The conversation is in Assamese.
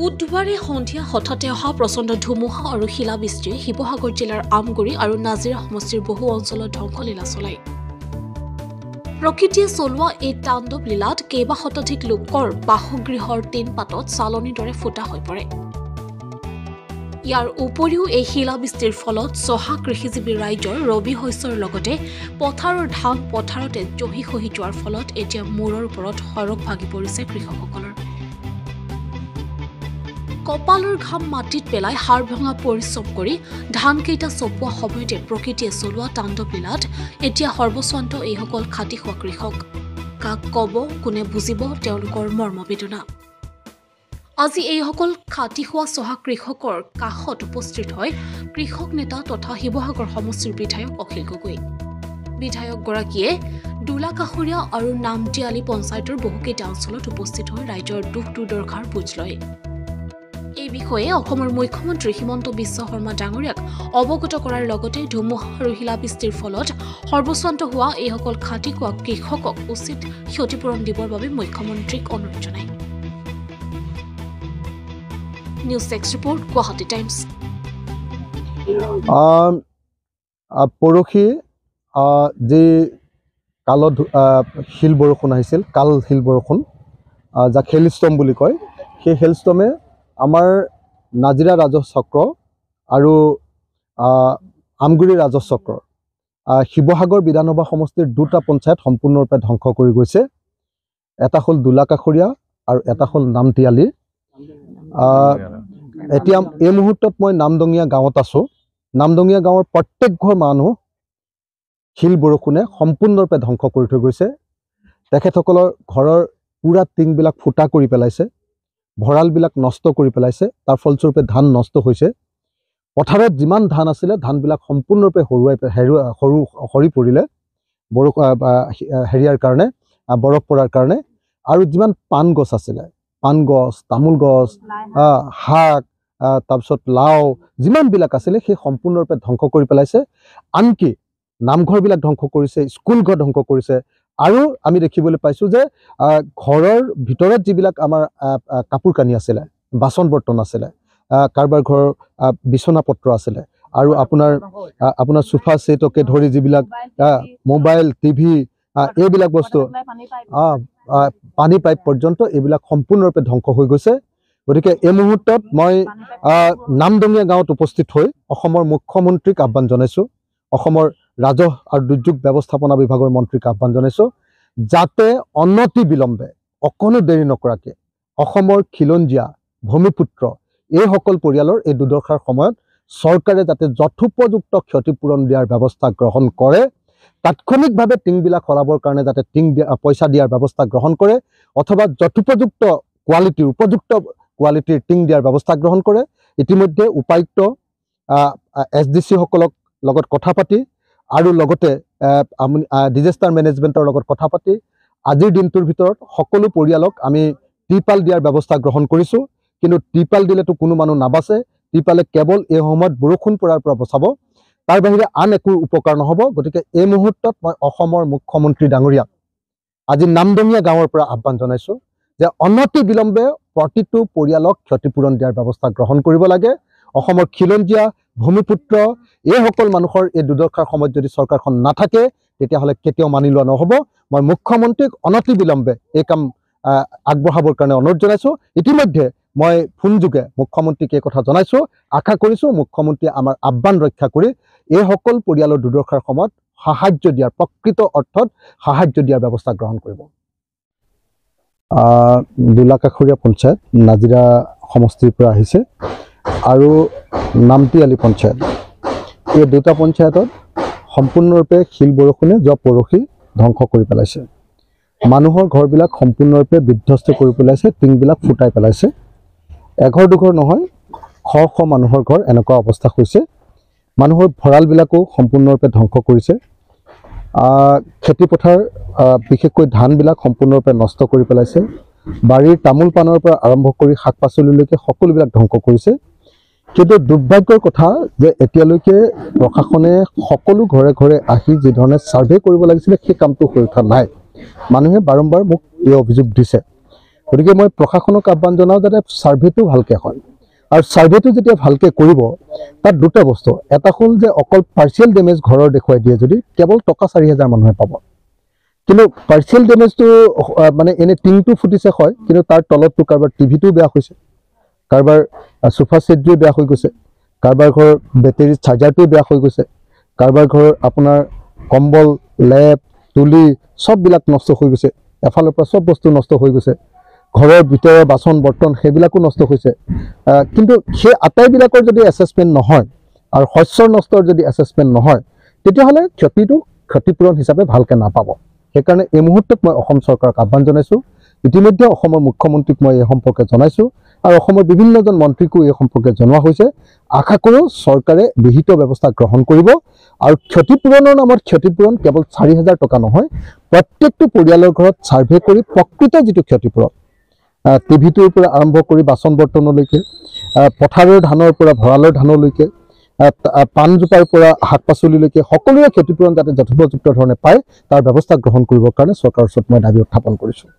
বুধবাৰে সন্ধিয়া হঠাতে অহা প্ৰচণ্ড ধুমুহা আৰু শিলাবৃষ্টিয়ে শিৱসাগৰ জিলাৰ আমগুৰি আৰু নাজিৰা সমষ্টিৰ বহু অঞ্চলত ধ্বংসলীলা চলায়। প্ৰকৃতিয়ে চলোৱা এই তাণ্ডৱ লীলাত কেইবা শতাধিক লোকৰ বাসগৃহৰ টিন পাতত চালনীৰ দৰে ফুটা হৈ পৰে। ইয়াৰ উপৰিও এই শিলাবৃষ্টিৰ ফলত চহা কৃষিজীৱী ৰাইজৰ ৰবি শস্যৰ লগতে পথাৰৰ ধান পথাৰতে জহি খহি যোৱাৰ ফলত এতিয়া মূৰৰ ওপৰত সৰগ ভাগি পৰিছে কৃষকসকলৰ। কপালৰ ঘাম মাটিত পেলাই হাড় ভঙা পৰিশ্ৰম কৰি ধানকেইটা চপোৱা সময়তে প্ৰকৃতিয়ে চলোৱা তাণ্ডৱ লীলাত এতিয়া সৰ্বস্বান্ত এইসকল খাটি খোৱা কৃষক। কাক ক'ব, কোনে বুজিব তেওঁলোকৰ মৰ্মবেদনা। আজি এইসকল খাটি খোৱা চহা কৃষকৰ কাষত উপস্থিত হয় কৃষক নেতা তথা শিৱসাগৰ সমষ্টিৰ বিধায়ক অখিল গগৈ। বিধায়কগৰাকীয়ে দোলাকাষৰীয়া আৰু নামটিয়ালি পঞ্চায়তৰ বহুকেইটা অঞ্চলত উপস্থিত হৈ ৰাইজৰ দুখ দুৰ্দশাৰ বুজ লয়। এই বিষয়ে অসমৰ মুখ্যমন্ত্ৰী হিমন্ত বিশ্ব শৰ্মা ডাঙৰীয়াক অৱগত কৰাৰ লগতে ধুমুহা আৰু শিলাবৃষ্টিৰ ফলত সৰ্বস্বান্ত হোৱা এইসকল খাটি খোৱা কৃষকক উচিত ক্ষতিপূৰণ দিবৰ বাবে মুখ্যমন্ত্ৰীক অনুৰোধ জনায়। News desk report, Guwahati times. পৰহি যি কালত শিল বৰষুণ আহিছিল, শিল বৰষুণ যাক হেলষ্টৰ্ম বুলি কয়, সেই হেলষ্টৰ্মে আমাৰ নাজিৰা ৰাজহ চক্ৰ আৰু আমগুৰি ৰাজহ চক্ৰ শিৱসাগৰ বিধানসভা সমষ্টিৰ দুটা পঞ্চায়ত সম্পূৰ্ণৰূপে ধ্বংস কৰি গৈছে। এটা হ'ল দোলাকাষৰীয়া আৰু এটা হ'ল নামটিয়ালি। এতিয়া এই মুহূৰ্তত মই নামদঙীয়া গাঁৱত আছোঁ। নামদঙীয়া গাঁৱৰ প্ৰত্যেক ঘৰ মানুহ শিল বৰষুণে সম্পূৰ্ণৰূপে ধ্বংস কৰি থৈ গৈছে। তেখেতসকলৰ ঘৰৰ পুৰা টিংবিলাক ফুটা কৰি পেলাইছে, ভঁৰালবিলাক নষ্ট কৰি পেলাইছে। তাৰ ফলস্বৰূপে ধান নষ্ট হৈছে। পথাৰত যিমান ধান আছিলে ধানবিলাক সম্পূৰ্ণৰূপে সৰি পৰিলে হেৰিয়াৰ কাৰণে, বৰফ পৰাৰ কাৰণে। আৰু যিমান পাণ গছ আছিলে, পাণ গছ, তামোল গছ, শাক, তাৰপিছত লাও, যিমানবিলাক আছিলে সেই সম্পূৰ্ণৰূপে ধ্বংস কৰি পেলাইছে। আনকি নামঘৰবিলাক ধ্বংস কৰিছে, স্কুল ঘৰ ধ্বংস কৰিছে। আৰু আমি দেখিবলৈ পাইছোঁ যে ঘৰৰ ভিতৰত যিবিলাক আমাৰ কাপোৰ কানি আছিলে, বাচন বৰ্তন আছিলে, কাৰোবাৰ ঘৰৰ বিচনা পত্ৰ আছিলে, আৰু আপোনাৰ চোফা ছেটকে ধৰি যিবিলাক মোবাইল, টিভি, এইবিলাক বস্তু, পানী পাইপ পৰ্যন্ত এইবিলাক সম্পূৰ্ণৰূপে ধ্বংস হৈ গৈছে। গতিকে এই মুহূৰ্তত মই নামদঙীয়া গাঁৱত উপস্থিত হৈ অসমৰ মুখ্যমন্ত্ৰীক আহ্বান জনাইছোঁ, অসমৰ ৰাজহ আৰু দুৰ্যোগ ব্যৱস্থাপনা বিভাগৰ মন্ত্ৰীক আহ্বান জনাইছোঁ, যাতে অনতি বিলম্বে অকণো দেৰি নকৰাকৈ অসমৰ খিলঞ্জীয়া ভূমিপুত্ৰ এইসকল পৰিয়ালৰ এই দুৰ্দশাৰ সময়ত চৰকাৰে যাতে যথোপযুক্ত ক্ষতিপূৰণ দিয়াৰ ব্যৱস্থা গ্ৰহণ কৰে। তাৎক্ষণিকভাৱে টিংবিলাক সলাবৰ কাৰণে যাতে পইচা দিয়াৰ ব্যৱস্থা গ্ৰহণ কৰে, অথবা যথোপযুক্ত উপযুক্ত কোৱালিটিৰ টিং দিয়াৰ ব্যৱস্থা গ্ৰহণ কৰে। ইতিমধ্যে উপায়ুক্ত SDC সকলক লগত কথা পাতি আৰু লগতে ডিজাষ্টাৰ মেনেজমেণ্টৰ লগত কথা পাতি আজিৰ দিনটোৰ ভিতৰত সকলো পৰিয়ালক আমি ত্ৰিপাল দিয়াৰ ব্যৱস্থা গ্ৰহণ কৰিছোঁ। কিন্তু ত্ৰিপাল দিলেতো কোনো মানুহ নাবাচে। ত্ৰিপালে কেৱল এই সময়ত বৰষুণ পৰাৰ পৰা বচাব, তাৰ বাহিৰে আন একো উপকাৰ নহ'ব। গতিকে এই মুহূৰ্তত মই অসমৰ মুখ্যমন্ত্ৰী ডাঙৰীয়াক আজি নামদঙীয়া গাঁৱৰ পৰা আহ্বান জনাইছোঁ যে অনতি বিলম্বে প্ৰতিটো পৰিয়ালক ক্ষতিপূৰণ দিয়াৰ ব্যৱস্থা গ্ৰহণ কৰিব লাগে। অসমৰ খিলঞ্জীয়া ভূমিপুত্ৰ এইসকল মানুহৰ এই দুৰ্দশাৰ সময়ত যদি চৰকাৰখন নাথাকে তেতিয়াহ'লে কেতিয়াও মানি লোৱা নহ'ব। মই মুখ্যমন্ত্ৰীক অনতি বিলম্বে এই কাম আগবঢ়াবৰ কাৰণে অনুৰোধ জনাইছোঁ। ইতিমধ্যে মই ফোনযোগে মুখ্যমন্ত্ৰীক এই কথা জনাইছোঁ। আশা কৰিছোঁ মুখ্যমন্ত্ৰীয়ে আমাৰ আহ্বান ৰক্ষা কৰি এইসকল পৰিয়ালৰ দুৰ্দশাৰ সময়ত সাহায্য দিয়াৰ, প্ৰকৃত অৰ্থত সাহায্য দিয়াৰ ব্যৱস্থা গ্ৰহণ কৰিব। দোলাকাষৰীয়া পঞ্চায়ত নাজিৰা সমষ্টিৰ পৰা আহিছে আৰু নামটিয়ালি পঞ্চায়ত, এই দুটা পঞ্চায়তত সম্পূৰ্ণৰূপে শিল বৰষুণে যোৱা পৰহি ধ্বংস কৰি পেলাইছে। মানুহৰ ঘৰবিলাক সম্পূৰ্ণৰূপে বিধ্বস্ত কৰি পেলাইছে, টিংবিলাক ফুটাই পেলাইছে। এঘৰ দুঘৰ নহয়, শ মানুহৰ ঘৰ এনেকুৱা অৱস্থা হৈছে। মানুহৰ ভঁৰালবিলাকো সম্পূৰ্ণৰূপে ধ্বংস কৰিছে। খেতিপথাৰ বিশেষকৈ ধানবিলাক সম্পূৰ্ণৰূপে নষ্ট কৰি পেলাইছে। বাৰীৰ তামোল পাণৰ পৰা আৰম্ভ কৰি শাক পাচলিলৈকে সকলোবিলাক ধ্বংস কৰিছে। কিন্তু দুৰ্ভাগ্যৰ কথা যে এতিয়ালৈকে প্ৰশাসনে সকলো ঘৰে ঘৰে আহি যি ধৰণে ছাৰ্ভে কৰিব লাগিছিলে সেই কামটো হৈ উঠা নাই। মানুহে বাৰম্বাৰ মোক এই অভিযোগ দিছে। গতিকে মই প্ৰশাসনক আহ্বান জনাওঁ যাতে ছাৰ্ভেটো ভালকৈ হয় আৰু ছাৰ্ভেটো যেতিয়া ভালকৈ কৰিব তাত দুটা বস্তু এটা হ'ল যে অকল পাৰ্চিয়েল ডেমেজ ঘৰৰ দেখুৱাই দিয়ে যদি কেৱল টকা 4,000 মানুহে পাব কিন্তু পাৰ্চিয়েল ডেমেজটো মানে এনে টিংটো ফুটিছে হয় কিন্তু তাৰ তলতটো কাৰোবাৰ টিভিটো বেয়া হৈছে কাৰোবাৰ সোফা ছেটটোৱে বেয়া হৈ গৈছে কাৰোবাৰ ঘৰৰ বেটেৰী চাৰ্জাৰটোৱে বেয়া হৈ গৈছে কাৰোবাৰ ঘৰৰ আপোনাৰ কম্বল লেপ তুলি সববিলাক নষ্ট হৈ গৈছে এফালৰ পৰা সব বস্তু নষ্ট হৈ গৈছে ঘৰৰ ভিতৰৰ বাচন বৰ্তন সেইবিলাকো নষ্ট হৈছে কিন্তু সেই আটাইবিলাকৰ যদি এছেছমেণ্ট নহয় আৰু শস্যৰ নষ্টৰ যদি এছেছমেণ্ট নহয় তেতিয়াহ'লে ক্ষতিপূৰণ হিচাপে ভালকৈ নাপাব সেইকাৰণে এই মুহূৰ্তত মই অসম চৰকাৰক আহ্বান জনাইছোঁ ইতিমধ্যে অসমৰ মুখ্যমন্ত্ৰীক মই এই সম্পৰ্কে জনাইছোঁ আৰু অসমৰ বিভিন্নজন মন্ত্ৰীকো এই সম্পৰ্কে জনোৱা হৈছে আশা কৰোঁ চৰকাৰে বিহিত ব্যৱস্থা গ্ৰহণ কৰিব আৰু ক্ষতিপূৰণৰ নামত ক্ষতিপূৰণ কেৱল 4,000 টকা নহয় প্ৰত্যেকটো পৰিয়ালৰ ঘৰত ছাৰ্ভে কৰি প্ৰকৃত যিটো ক্ষতিপূৰণ টিভিটোৰ পৰা আৰম্ভ কৰি বাচন বৰ্তনলৈকে পথাৰৰ ধানৰ পৰা ভঁৰালৰ ধানলৈকে পাণজোপাৰ পৰা শাক পাচলিলৈকে সকলোৰে ক্ষতিপূৰণ যাতে যথোপযুক্ত ধৰণে পায় তাৰ ব্যৱস্থা গ্ৰহণ কৰিবৰ কাৰণে চৰকাৰৰ ওচৰত মই দাবী উত্থাপন কৰিছোঁ